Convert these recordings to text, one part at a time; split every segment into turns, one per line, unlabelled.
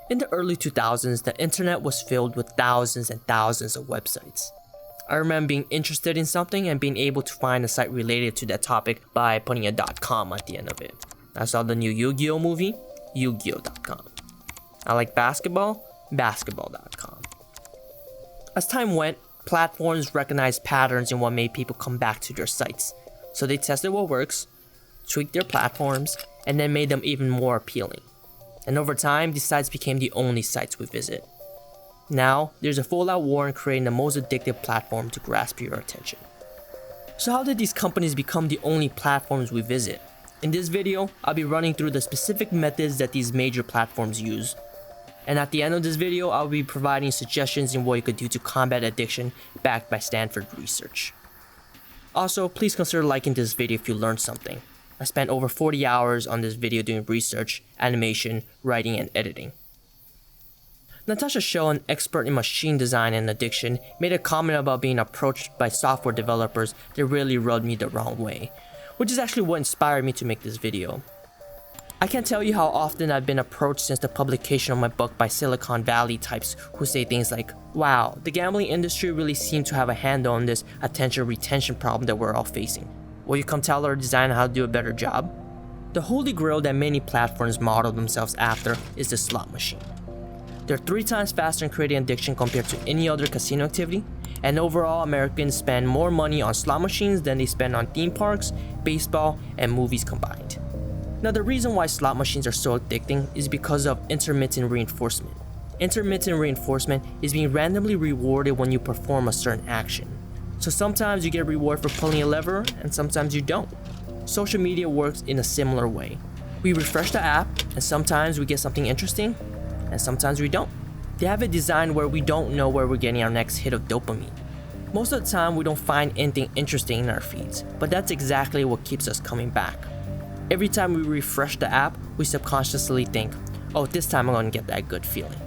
In the early 2000s, the internet was filled with thousands and thousands of websites. I remember being interested in something and being able to find a site related to that topic by putting a .com at the end of it. I saw the new Yu-Gi-Oh movie, Yu-Gi-Oh.com. I like basketball, basketball.com. As time went, platforms recognized patterns in what made people come back to their sites. So they tested what works, tweaked their platforms, and then made them even more appealing. And over time, these sites became the only sites we visit. Now, there's a full-out war in creating the most addictive platform to grasp your attention. So how did these companies become the only platforms we visit? In this video, I'll be running through the specific methods that these major platforms use. And at the end of this video, I'll be providing suggestions in what you could do to combat addiction backed by Stanford research. Also, please consider liking this video if you learned something. I spent over 40 hours on this video doing research, animation, writing, and editing. Natasha Schull, an expert in machine design and addiction, made a comment about being approached by software developers that really rubbed me the wrong way, which is actually what inspired me to make this video. I can't tell you how often I've been approached since the publication of my book by Silicon Valley types who say things like, "Wow, the gambling industry really seemed to have a handle on this attention retention problem that we're all facing. Will you come tell our designer how to do a better job?" The holy grail that many platforms model themselves after is the slot machine. They're 3 times faster in creating addiction compared to any other casino activity, and overall Americans spend more money on slot machines than they spend on theme parks, baseball, and movies combined. Now, the reason why slot machines are so addicting is because of intermittent reinforcement. Intermittent reinforcement is being randomly rewarded when you perform a certain action. So sometimes you get a reward for pulling a lever, and sometimes you don't. Social media works in a similar way. We refresh the app, and sometimes we get something interesting, and sometimes we don't. They have it designed where we don't know where we're getting our next hit of dopamine. Most of the time, we don't find anything interesting in our feeds, but that's exactly what keeps us coming back. Every time we refresh the app, we subconsciously think, "Oh, this time I'm gonna get that good feeling."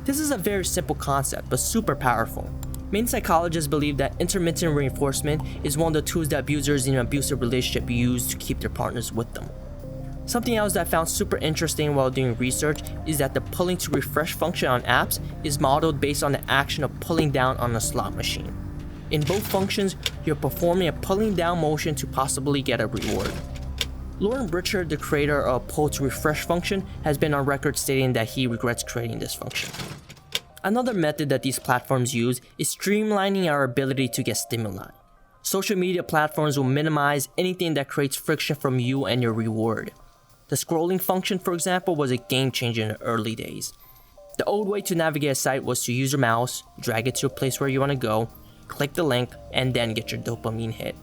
This is a very simple concept, but super powerful. Many psychologists believe that intermittent reinforcement is one of the tools that abusers in an abusive relationship use to keep their partners with them. Something else that I found super interesting while doing research is that the pulling to refresh function on apps is modeled based on the action of pulling down on a slot machine. In both functions, you're performing a pulling down motion to possibly get a reward. Lauren Pritchard, the creator of pull to refresh function, has been on record stating that he regrets creating this function. Another method that these platforms use is streamlining our ability to get stimuli. Social media platforms will minimize anything that creates friction from you and your reward. The scrolling function, for example, was a game changer in the early days. The old way to navigate a site was to use your mouse, drag it to a place where you want to go, click the link, and then get your dopamine hit.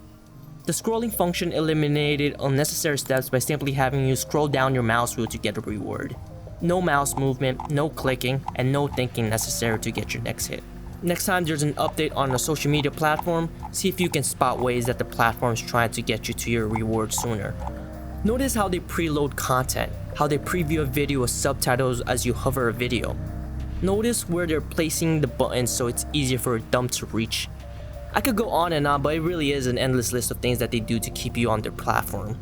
The scrolling function eliminated unnecessary steps by simply having you scroll down your mouse wheel to get a reward. No mouse movement, no clicking, and no thinking necessary to get your next hit. Next time there's an update on a social media platform, see if you can spot ways that the platform is trying to get you to your reward sooner. Notice how they preload content, how they preview a video with subtitles as you hover a video. Notice where they're placing the buttons so it's easier for a thumb to reach. I could go on and on, but it really is an endless list of things that they do to keep you on their platform.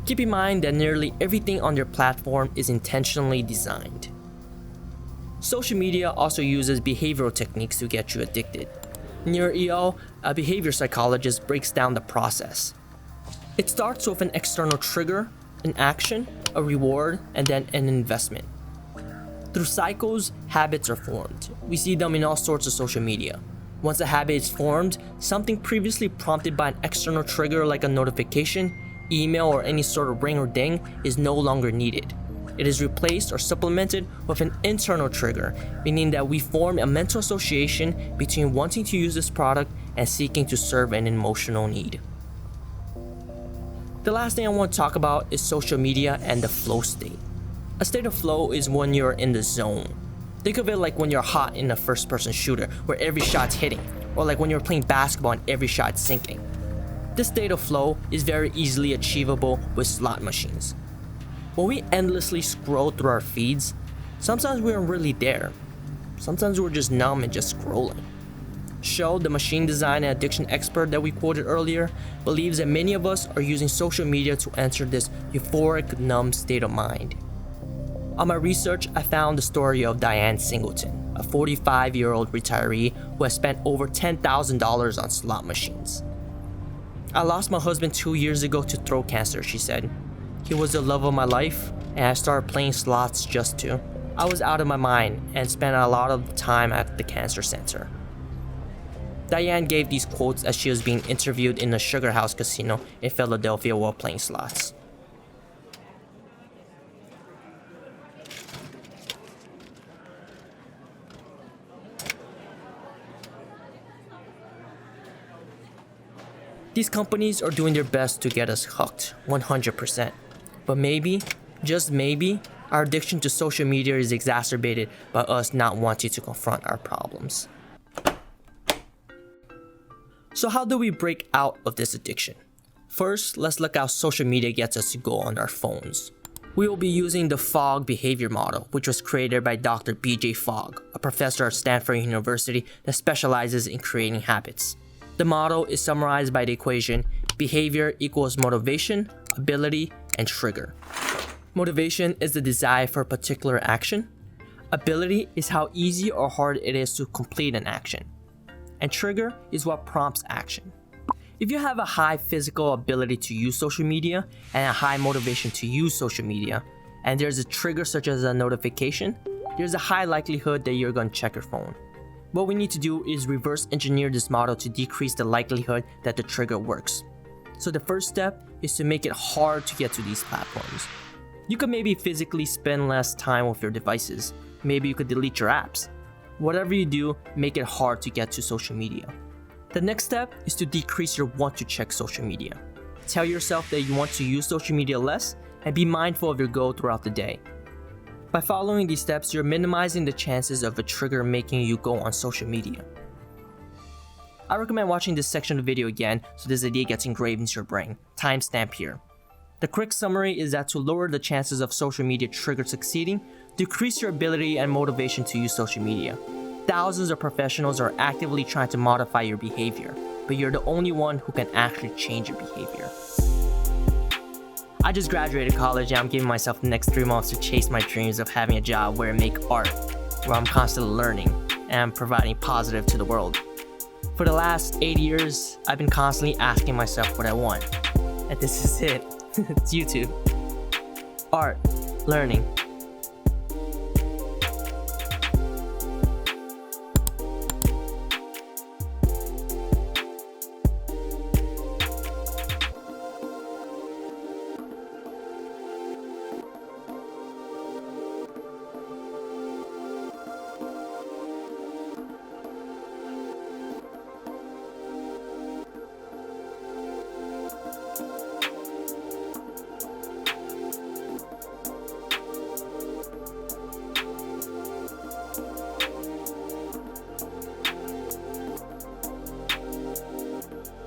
Keep in mind that nearly everything on their platform is intentionally designed. Social media also uses behavioral techniques to get you addicted. Near EO, a behavior psychologist breaks down the process. It starts with an external trigger, an action, a reward, and then an investment. Through cycles, habits are formed. We see them in all sorts of social media. Once a habit is formed, something previously prompted by an external trigger like a notification, email, or any sort of ring or ding is no longer needed. It is replaced or supplemented with an internal trigger, meaning that we form a mental association between wanting to use this product and seeking to serve an emotional need. The last thing I want to talk about is social media and the flow state. A state of flow is when you're in the zone. Think of it like when you're hot in a first-person shooter where every shot's hitting, or like when you're playing basketball and every shot's sinking. This state of flow is very easily achievable with slot machines. When we endlessly scroll through our feeds, sometimes we aren't really there. Sometimes we're just numb and just scrolling. Schull, the machine design and addiction expert that we quoted earlier, believes that many of us are using social media to enter this euphoric, numb state of mind. On my research, I found the story of Diane Singleton, a 45-year-old retiree who has spent over $10,000 on slot machines. I lost my husband 2 years ago to throat cancer, she said. He was the love of my life, and I started playing slots just to. I was out of my mind and spent a lot of time at the cancer center. Diane gave these quotes as she was being interviewed in the Sugar House Casino in Philadelphia while playing slots. These companies are doing their best to get us hooked, 100%. But maybe, just maybe, our addiction to social media is exacerbated by us not wanting to confront our problems. So how do we break out of this addiction? First, let's look how social media gets us to go on our phones. We will be using the Fogg behavior model, which was created by Dr. B.J. Fogg, a professor at Stanford University that specializes in creating habits. The model is summarized by the equation behavior equals motivation, ability, and trigger. Motivation is the desire for a particular action. Ability is how easy or hard it is to complete an action. And trigger is what prompts action. If you have a high physical ability to use social media and a high motivation to use social media, and there's a trigger such as a notification, there's a high likelihood that you're going to check your phone. What we need to do is reverse engineer this model to decrease the likelihood that the trigger works. So the first step is to make it hard to get to these platforms. You could maybe physically spend less time with your devices. Maybe you could delete your apps. Whatever you do, make it hard to get to social media. The next step is to decrease your want to check social media. Tell yourself that you want to use social media less and be mindful of your goal throughout the day. By following these steps, you're minimizing the chances of a trigger making you go on social media. I recommend watching this section of the video again so this idea gets engraved into your brain. Timestamp here. The quick summary is that to lower the chances of social media trigger succeeding, decrease your ability and motivation to use social media. Thousands of professionals are actively trying to modify your behavior, but you're the only one who can actually change your behavior. I just graduated college and I'm giving myself the next 3 months to chase my dreams of having a job where I make art, where I'm constantly learning and providing positive to the world. For the last 8 years, I've been constantly asking myself what I want. And this is it. It's YouTube. Art, learning,